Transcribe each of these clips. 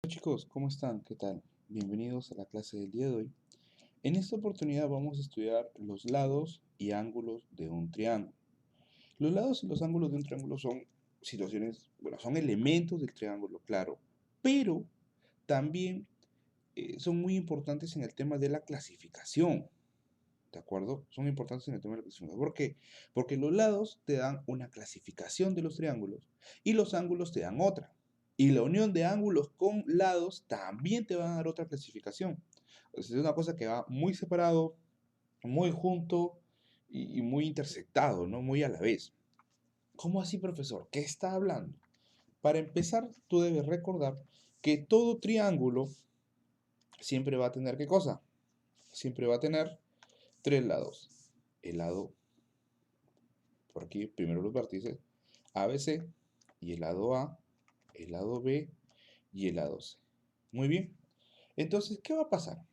Hola chicos, ¿cómo están? ¿Qué tal? Bienvenidos a la clase del día de hoy. En esta oportunidad vamos a estudiar los lados y ángulos de un triángulo. Los lados y los ángulos de un triángulo son situaciones, bueno, son elementos del triángulo, claro, pero también son muy importantes en el tema de la clasificación, ¿de acuerdo? Son importantes en el tema de la clasificación. ¿Por qué? Porque los lados te dan una clasificación de los triángulos y los ángulos te dan otra. Y la unión de ángulos con lados también te va a dar otra clasificación. O sea, es una cosa que va muy separado, muy junto y muy intersectado, ¿no? Muy a la vez. ¿Cómo así, profesor? ¿Qué está hablando? Para empezar, tú debes recordar que todo triángulo siempre va a tener, ¿qué cosa? Siempre va a tener tres lados. El lado por aquí, primero los vértices ABC y el lado A, el lado B y el lado C. Muy bien. Entonces, ¿qué va a pasar?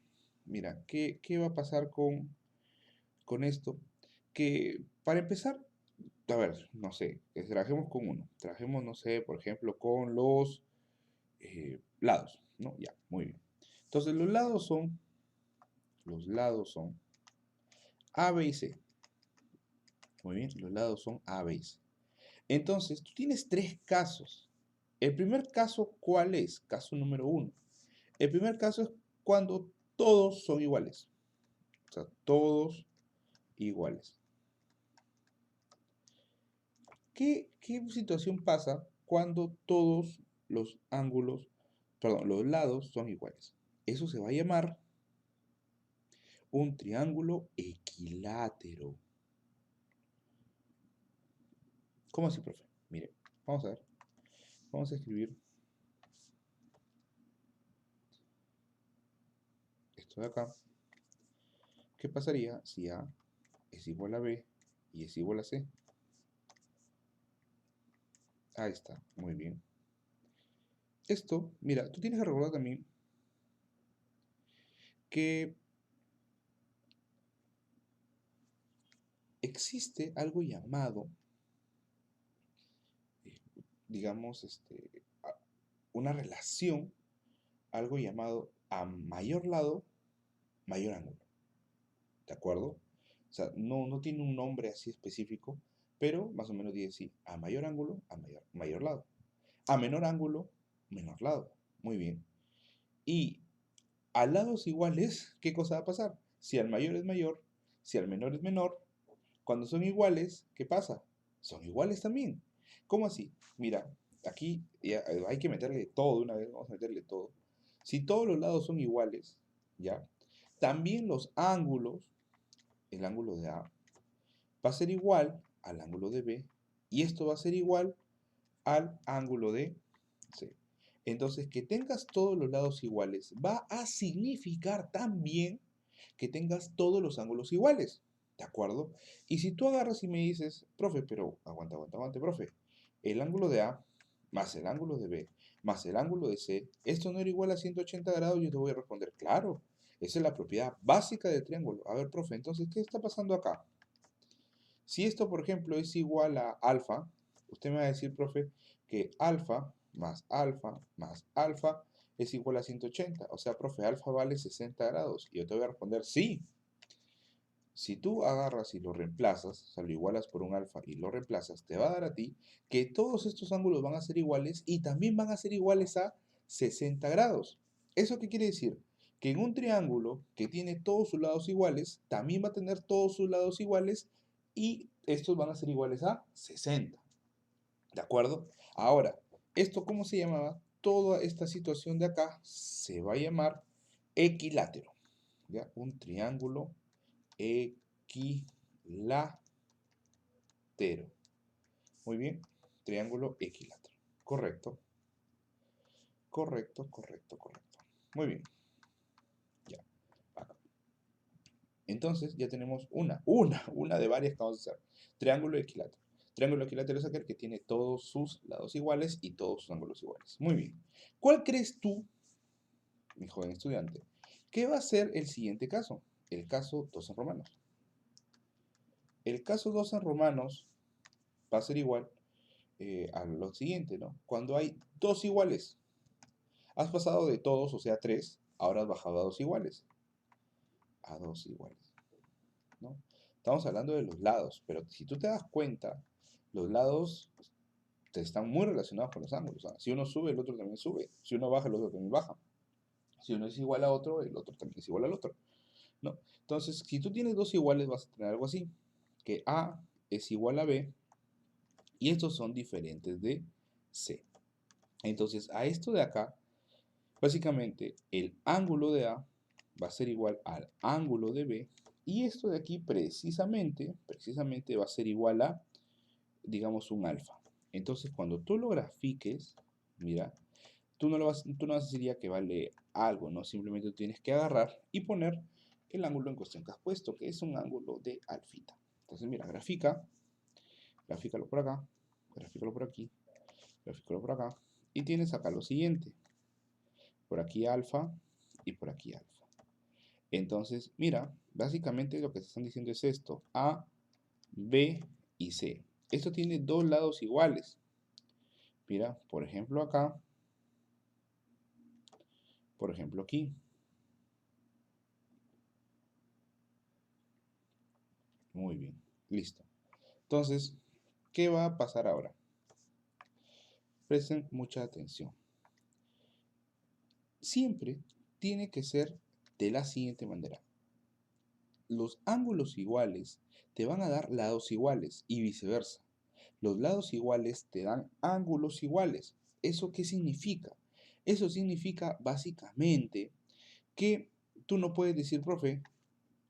Mira, ¿qué va a pasar con esto? Que para empezar, a ver, no sé, trabajemos con uno. Trabajemos, no sé, por ejemplo, con los lados, ¿no? Ya, muy bien. Entonces, los lados son A, B y C. Muy bien, los lados son A, B y C. Entonces, tú tienes tres casos. El primer caso, ¿cuál es? Caso número uno. El primer caso es cuando todos son iguales. O sea, todos iguales. ¿Qué situación pasa cuando todos los ángulos, perdón, los lados son iguales? Eso se va a llamar un triángulo equilátero. ¿Cómo así, profe? Mire, vamos a ver. Vamos a escribir esto de acá. ¿Qué pasaría si A es igual a B y es igual a C? Ahí está, muy bien. Esto, mira, tú tienes que recordar también que existe algo llamado, eh, digamos, una relación, algo llamado a mayor lado, mayor ángulo. ¿De acuerdo? O sea, no tiene un nombre así específico, pero más o menos dice así, a mayor ángulo, a mayor lado. A menor ángulo, menor lado. Muy bien. Y a lados iguales, ¿qué cosa va a pasar? Si al mayor es mayor, si al menor es menor, cuando son iguales, ¿qué pasa? Son iguales también. ¿Cómo así? Mira, aquí ya, hay que meterle todo de una vez, vamos a meterle todo. Si todos los lados son iguales, ¿ya? También los ángulos, el ángulo de A, va a ser igual al ángulo de B, y esto va a ser igual al ángulo de C. Entonces, que tengas todos los lados iguales va a significar también que tengas todos los ángulos iguales. ¿De acuerdo? Y si tú agarras y me dices, profe, pero aguanta, profe, el ángulo de A más el ángulo de B más el ángulo de C, ¿esto no era igual a 180 grados? Yo te voy a responder, claro, esa es la propiedad básica del triángulo. A ver, profe, entonces, ¿qué está pasando acá? Si esto, por ejemplo, es igual a alfa, usted me va a decir, profe, que alfa más alfa es igual a 180. O sea, profe, alfa vale 60 grados. Y yo te voy a responder, sí. Si tú agarras y lo reemplazas, o sea, lo igualas por un alfa y lo reemplazas, te va a dar a ti que todos estos ángulos van a ser iguales y también van a ser iguales a 60 grados. ¿Eso qué quiere decir? Que en un triángulo que tiene todos sus lados iguales, también va a tener todos sus lados iguales y estos van a ser iguales a 60. ¿De acuerdo? Ahora, ¿esto cómo se llamaba? Toda esta situación de acá se va a llamar equilátero. ¿Ya? Un triángulo equilátero. Muy bien, triángulo equilátero. Correcto, correcto. Muy bien, ya. Acá. Entonces ya tenemos una de varias que vamos a hacer. Triángulo equilátero. Triángulo equilátero es aquel que tiene todos sus lados iguales y todos sus ángulos iguales. Muy bien. ¿Cuál crees tú, mi joven estudiante, que va a ser el siguiente caso? El caso 2 en romanos. El caso 2 en romanos va a ser igual a lo siguiente, ¿no? Cuando hay dos iguales. Has pasado de todos, o sea, 3, ahora has bajado a 2 iguales. A 2 iguales, ¿no? Estamos hablando de los lados, pero si tú te das cuenta, los lados están muy relacionados con los ángulos. ¿Ah? Si uno sube, el otro también sube. Si uno baja, el otro también baja. Si uno es igual a otro, el otro también es igual al otro, ¿no? Entonces, si tú tienes dos iguales, vas a tener algo así, que A es igual a B, y estos son diferentes de C. Entonces, a esto de acá, básicamente, el ángulo de A va a ser igual al ángulo de B, y esto de aquí precisamente va a ser igual a, digamos, un alfa. Entonces, cuando tú lo grafiques, mira, tú no vas a decir que vale algo, ¿no? Simplemente tienes que agarrar y poner el ángulo en cuestión que has puesto, que es un ángulo de alfita. Entonces, mira, grafícalo por acá, grafícalo por aquí, grafícalo por acá, y tienes acá lo siguiente. Por aquí alfa y por aquí alfa. Entonces, mira, básicamente lo que te están diciendo es esto, A, B y C. Esto tiene dos lados iguales. Mira, por ejemplo acá, por ejemplo aquí. Muy bien, listo. Entonces, ¿qué va a pasar ahora? Presten mucha atención. Siempre tiene que ser de la siguiente manera. Los ángulos iguales te van a dar lados iguales y viceversa. Los lados iguales te dan ángulos iguales. ¿Eso qué significa? Eso significa básicamente que tú no puedes decir, profe,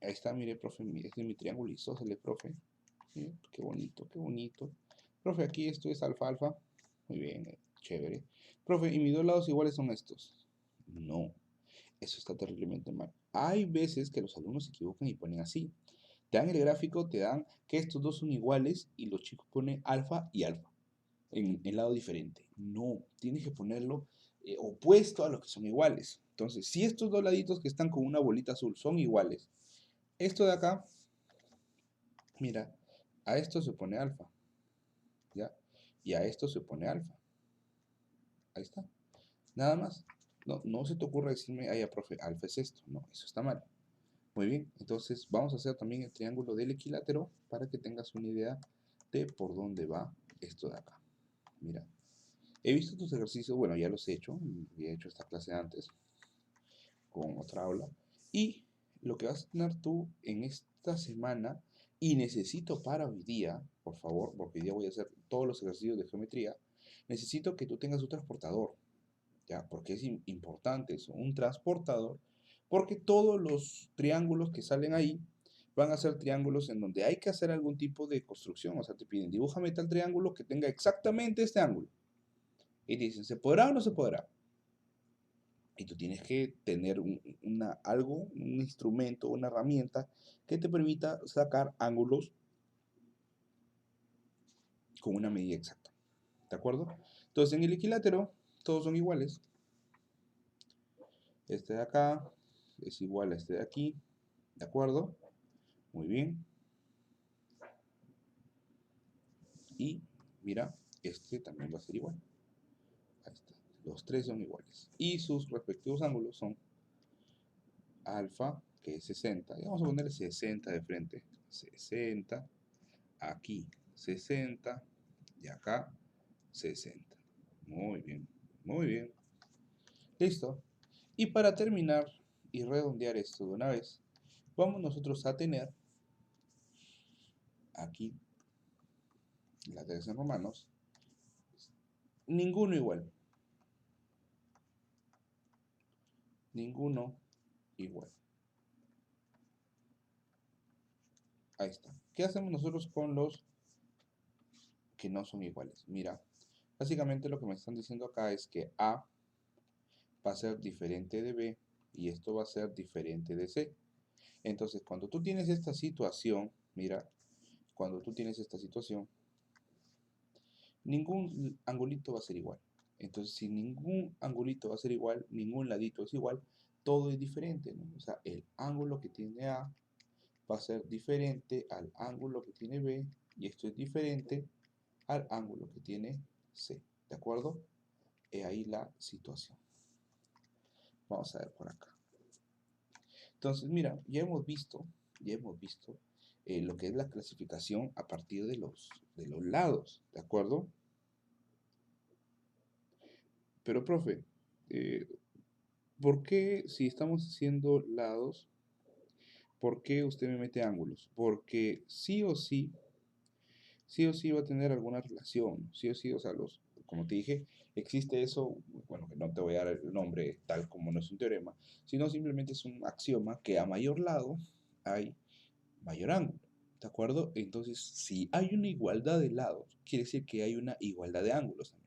ahí está, mire, profe, este es mi triángulo isósceles, profe. Mire, qué bonito, qué bonito. Profe, aquí esto es alfa, alfa. Muy bien, chévere. Profe, ¿y mis dos lados iguales son estos? No, eso está terriblemente mal. Hay veces que los alumnos se equivocan y ponen así. Te dan el gráfico, te dan que estos dos son iguales y los chicos ponen alfa y alfa en el lado diferente. No, tienes que ponerlo opuesto a los que son iguales. Entonces, si estos dos laditos que están con una bolita azul son iguales, esto de acá, mira, a esto se pone alfa, ¿ya? Y a esto se pone alfa. Ahí está. Nada más. No, no se te ocurra decirme, ay, profe, alfa es esto. No, eso está mal. Muy bien, entonces vamos a hacer también el triángulo del equilátero para que tengas una idea de por dónde va esto de acá. Mira, he visto tus ejercicios, bueno, ya los he hecho, he hecho esta clase antes con otra aula, y lo que vas a tener tú en esta semana, y necesito para hoy día, por favor, porque hoy día voy a hacer todos los ejercicios de geometría, necesito que tú tengas un transportador, ¿ya? Porque es importante eso, un transportador, porque todos los triángulos que salen ahí van a ser triángulos en donde hay que hacer algún tipo de construcción, o sea, te piden, dibújame tal triángulo que tenga exactamente este ángulo, y te dicen, ¿se podrá o no se podrá? Y tú tienes que tener un instrumento, una herramienta que te permita sacar ángulos con una medida exacta, ¿de acuerdo? Entonces, en el equilátero, todos son iguales. Este de acá es igual a este de aquí, ¿de acuerdo? Muy bien. Y mira, este también va a ser igual. Ahí está. Los tres son iguales. Y sus respectivos ángulos son alfa, que es 60. Y vamos a ponerle 60 de frente. 60. Aquí 60. Y acá 60. Muy bien. Muy bien. Listo. Y para terminar y redondear esto de una vez, vamos nosotros a tener aquí la 3 en romanos. Ninguno igual. Ninguno igual. Ahí está. ¿Qué hacemos nosotros con los que no son iguales? Mira, básicamente lo que me están diciendo acá es que A va a ser diferente de B y esto va a ser diferente de C. Entonces, cuando tú tienes esta situación, mira, cuando tú tienes esta situación, ningún angulito va a ser igual. Entonces, si ningún angulito va a ser igual, ningún ladito es igual, todo es diferente, ¿no? O sea, el ángulo que tiene A va a ser diferente al ángulo que tiene B y esto es diferente al ángulo que tiene C. ¿De acuerdo? He ahí la situación. Vamos a ver por acá. Entonces, mira, ya hemos visto lo que es la clasificación a partir de los lados, ¿de acuerdo? Pero, profe, eh, ¿por qué si estamos haciendo lados, por qué usted me mete ángulos? Porque sí o sí va a tener alguna relación, sí o sí, o sea, como te dije, existe eso, bueno, que no te voy a dar el nombre tal como no es un teorema, sino simplemente es un axioma que a mayor lado hay mayor ángulo, ¿de acuerdo? Entonces, si hay una igualdad de lados, quiere decir que hay una igualdad de ángulos también.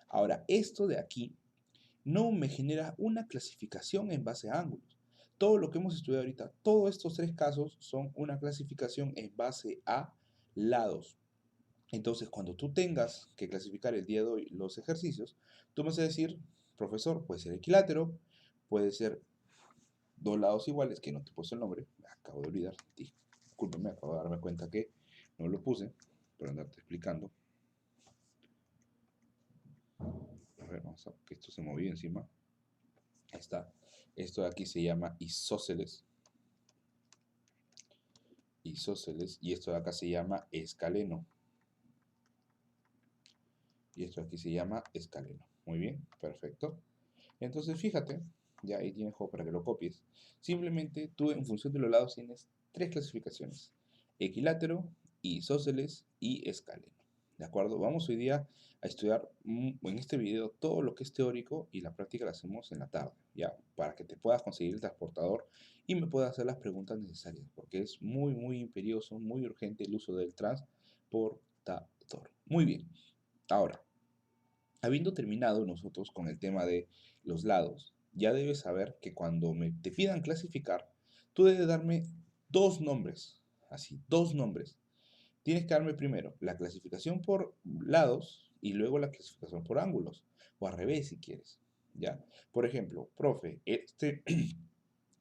Ahora, esto de aquí no me genera una clasificación en base a ángulos. Todo lo que hemos estudiado ahorita, todos estos tres casos son una clasificación en base a lados. Entonces, cuando tú tengas que clasificar el día de hoy los ejercicios, tú me vas a decir, profesor, puede ser equilátero, puede ser dos lados iguales, que no te puse el nombre, me acabo de olvidar, discúlpeme, acabo de darme cuenta que no lo puse, por andarte explicando. A ver, vamos a que esto se movió encima. Ahí está. Esto de aquí se llama isósceles. Isósceles. Y esto de acá se llama escaleno. Y esto de aquí se llama escaleno. Muy bien, perfecto. Entonces, fíjate, ya ahí tienes juego para que lo copies. Simplemente tú en función de los lados tienes tres clasificaciones. Equilátero, isósceles y escaleno. ¿De acuerdo? Vamos hoy día a estudiar en este video todo lo que es teórico y la práctica la hacemos en la tarde, ¿ya? Para que te puedas conseguir el transportador y me puedas hacer las preguntas necesarias, porque es muy, muy imperioso, muy urgente el uso del transportador. Muy bien. Ahora, habiendo terminado nosotros con el tema de los lados, ya debes saber que cuando te pidan clasificar, tú debes darme dos nombres, así, dos nombres. Tienes que darme primero la clasificación por lados y luego la clasificación por ángulos, o al revés si quieres, ¿ya? Por ejemplo, profe, este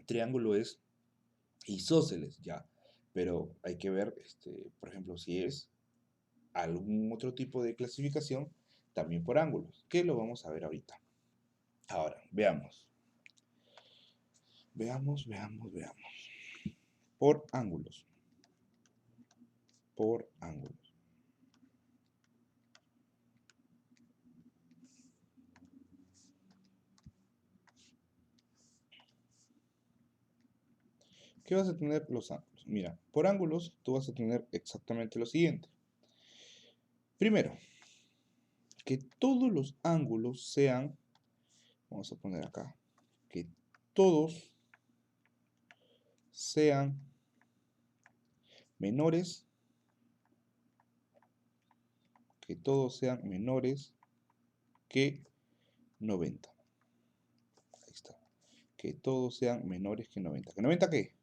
triángulo es isósceles, ¿ya? Pero hay que ver, por ejemplo, si es algún otro tipo de clasificación, también por ángulos, que lo vamos a ver ahorita. Ahora, veamos. Veamos. Por ángulos. Por ángulos. ¿Qué vas a tener los ángulos? Mira, por ángulos tú vas a tener exactamente lo siguiente. Primero, que todos los ángulos sean, vamos a poner acá, que todos sean menores, que todos sean menores que 90. Ahí está. Que todos sean menores que 90. ¿Que 90 qué?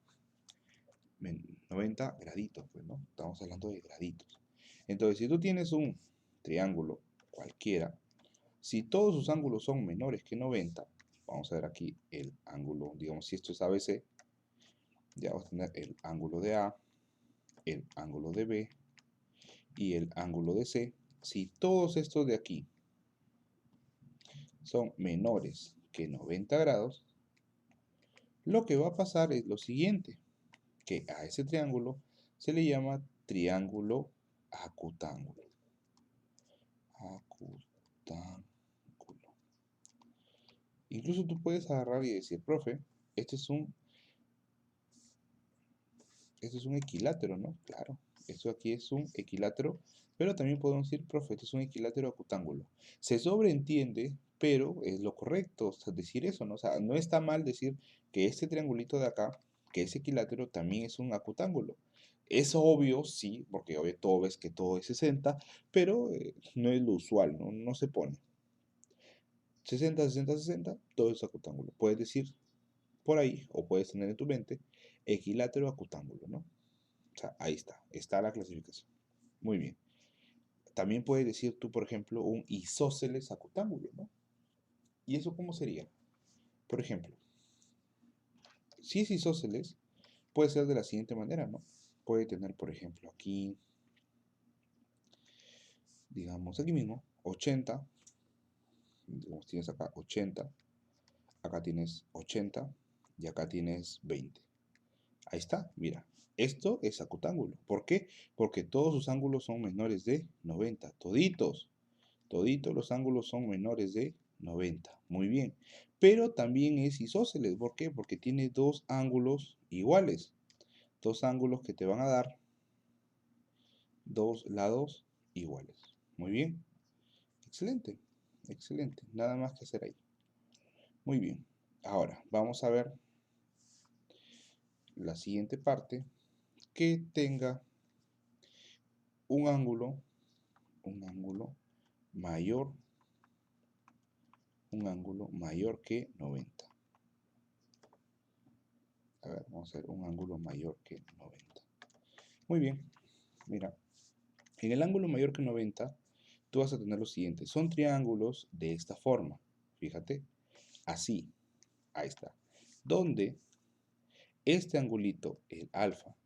90 graditos, pues, ¿no? Estamos hablando de graditos. Entonces, si tú tienes un triángulo cualquiera, si todos sus ángulos son menores que 90, vamos a ver aquí el ángulo, digamos, si esto es ABC, ya vamos a tener el ángulo de A, el ángulo de B y el ángulo de C. Si todos estos de aquí son menores que 90 grados, lo que va a pasar es lo siguiente, que a ese triángulo se le llama triángulo acutángulo. Acutángulo. Incluso tú puedes agarrar y decir, profe, este es un, este es un equilátero, ¿no? Claro, esto aquí es un equilátero, pero también podemos decir, profe, este es un equilátero acutángulo. Se sobreentiende, pero es lo correcto, o sea, decir eso, ¿no? O sea, no está mal decir que este triangulito de acá, que es equilátero, también es un acutángulo. Es obvio, sí, porque obvio todo ves que todo es 60, pero no es lo usual, ¿no? No se pone. 60, 60, 60, todo es acutángulo. Puedes decir por ahí, o puedes tener en tu mente, equilátero acutángulo, ¿no? O sea, ahí está la clasificación. Muy bien. También puedes decir tú, por ejemplo, un isósceles acutángulo, ¿no? ¿Y eso cómo sería? Por ejemplo, si es isósceles, puede ser de la siguiente manera, ¿no? Puede tener, por ejemplo, aquí, digamos, aquí mismo, 80, digamos, tienes acá 80, acá tienes 80 y acá tienes 20. Ahí está, mira. Esto es acutángulo. ¿Por qué? Porque todos sus ángulos son menores de 90. Toditos. Toditos los ángulos son menores de 90. Muy bien. Pero también es isósceles. ¿Por qué? Porque tiene dos ángulos iguales. Dos ángulos que te van a dar dos lados iguales. Muy bien. Excelente. Excelente. Nada más que hacer ahí. Muy bien. Ahora, vamos a ver la siguiente parte que tenga un ángulo mayor, que 90. A ver, vamos a hacer un ángulo mayor que 90. Muy bien, mira, en el ángulo mayor que 90, tú vas a tener lo siguiente. Son triángulos de esta forma. Fíjate, así, ahí está. Donde este angulito, el alfa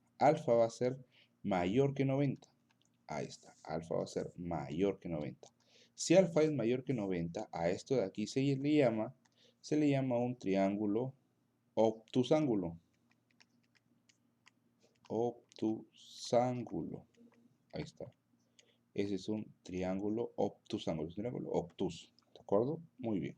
va a ser mayor que 90. Ahí está, alfa va a ser mayor que 90. Si alfa es mayor que 90, a esto de aquí se le llama un triángulo obtusángulo. Obtusángulo. Ahí está. Ese es un triángulo obtusángulo. Es un triángulo obtuso. ¿De acuerdo? Muy bien.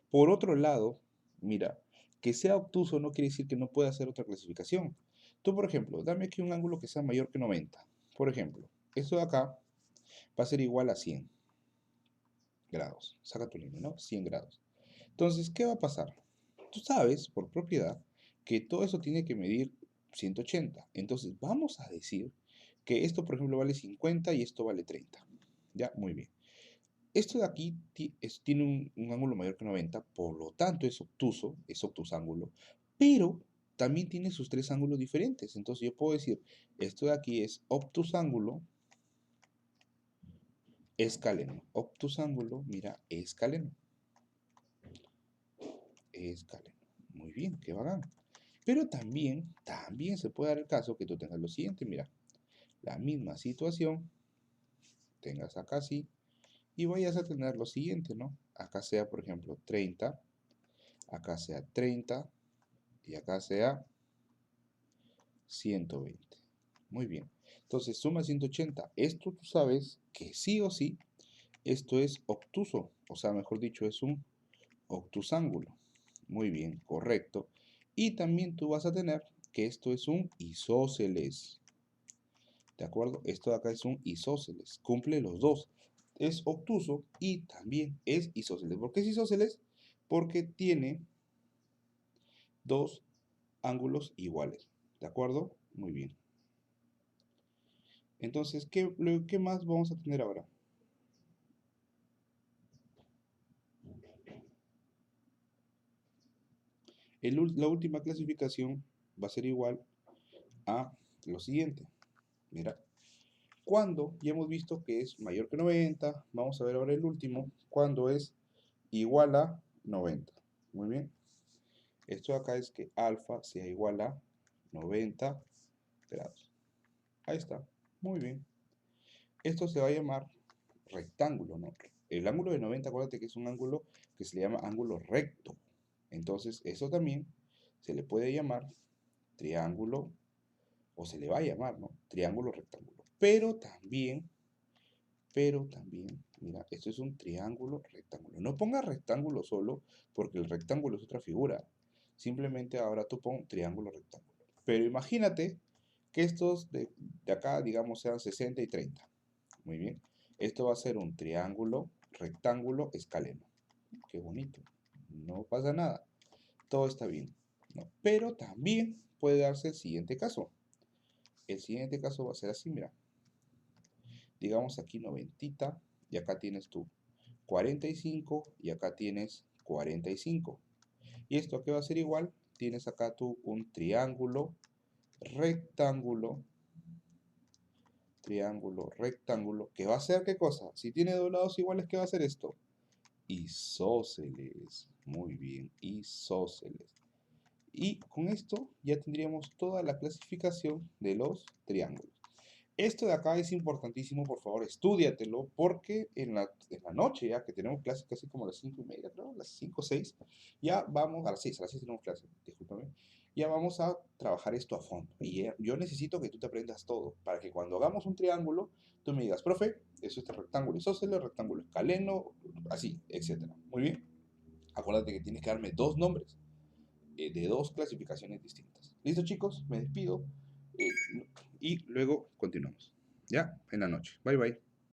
Por otro lado, mira, que sea obtuso no quiere decir que no pueda hacer otra clasificación. Tú, por ejemplo, dame aquí un ángulo que sea mayor que 90. Por ejemplo, esto de acá va a ser igual a 100 grados. Saca tu línea, ¿no? 100 grados. Entonces, ¿qué va a pasar? Tú sabes, por propiedad, que todo eso tiene que medir 180. Entonces, vamos a decir que esto, por ejemplo, vale 50 y esto vale 30. Ya, muy bien. Esto de aquí tiene un ángulo mayor que 90, por lo tanto es obtusángulo, pero también tiene sus tres ángulos diferentes. Entonces yo puedo decir, esto de aquí es obtusángulo escaleno. Obtusángulo, mira, escaleno. Escaleno. Muy bien, qué bacán. Pero también se puede dar el caso que tú tengas lo siguiente, mira, la misma situación, tengas acá así, y vayas a tener lo siguiente, ¿no? Acá sea, por ejemplo, 30, acá sea 30, y acá sea 120. Muy bien. Entonces, suma 180. Esto tú sabes que sí o sí, esto es obtuso, o sea, mejor dicho, es un obtusángulo. Muy bien, correcto. Y también tú vas a tener que esto es un isósceles. ¿De acuerdo? Esto de acá es un isósceles. Cumple los dos. Es obtuso y también es isósceles. ¿Por qué es isósceles? Porque tiene dos ángulos iguales. ¿De acuerdo? Muy bien. Entonces, ¿qué más vamos a tener ahora? La última clasificación va a ser igual a lo siguiente. Mira, cuando ya hemos visto que es mayor que 90, vamos a ver ahora el último, cuando es igual a 90. Muy bien. Esto de acá es que alfa sea igual a 90 grados. Ahí está. Muy bien. Esto se va a llamar rectángulo, ¿no? El ángulo de 90, acuérdate que es un ángulo que se le llama ángulo recto. Entonces, eso también se le puede llamar triángulo, o se le va a llamar, ¿no? Triángulo rectángulo. Pero también, mira, esto es un triángulo rectángulo. No pongas rectángulo solo, porque el rectángulo es otra figura. Simplemente ahora tú pon triángulo rectángulo. Pero imagínate que estos de acá, digamos, sean 60 y 30. Muy bien. Esto va a ser un triángulo rectángulo escaleno. Qué bonito. No pasa nada. Todo está bien, ¿no? Pero también puede darse el siguiente caso. El siguiente caso va a ser así, mira. Digamos aquí 90 y acá tienes tú 45 y acá tienes 45. ¿Y esto a qué va a ser igual? Tienes acá tú un triángulo rectángulo, que va a ser ¿qué cosa? Si tiene dos lados iguales, ¿qué va a hacer esto? Isósceles. Muy bien, isósceles. Y con esto ya tendríamos toda la clasificación de los triángulos. Esto de acá es importantísimo, por favor, estúdiatelo, porque en la noche, ya que tenemos clases casi como a las 5:30, creo, las 5 o 6, ya vamos, a las 6 tenemos clase, discúlpame, ya vamos a trabajar esto a fondo. Y yo necesito que tú te aprendas todo, para que cuando hagamos un triángulo, tú me digas, profe, eso es el rectángulo isósceles, rectángulo escaleno, así, etcétera. Muy bien. Acuérdate que tienes que darme dos nombres de dos clasificaciones distintas. ¿Listo, chicos? Me despido y luego continuamos. ¿Ya? En la noche. Bye, bye.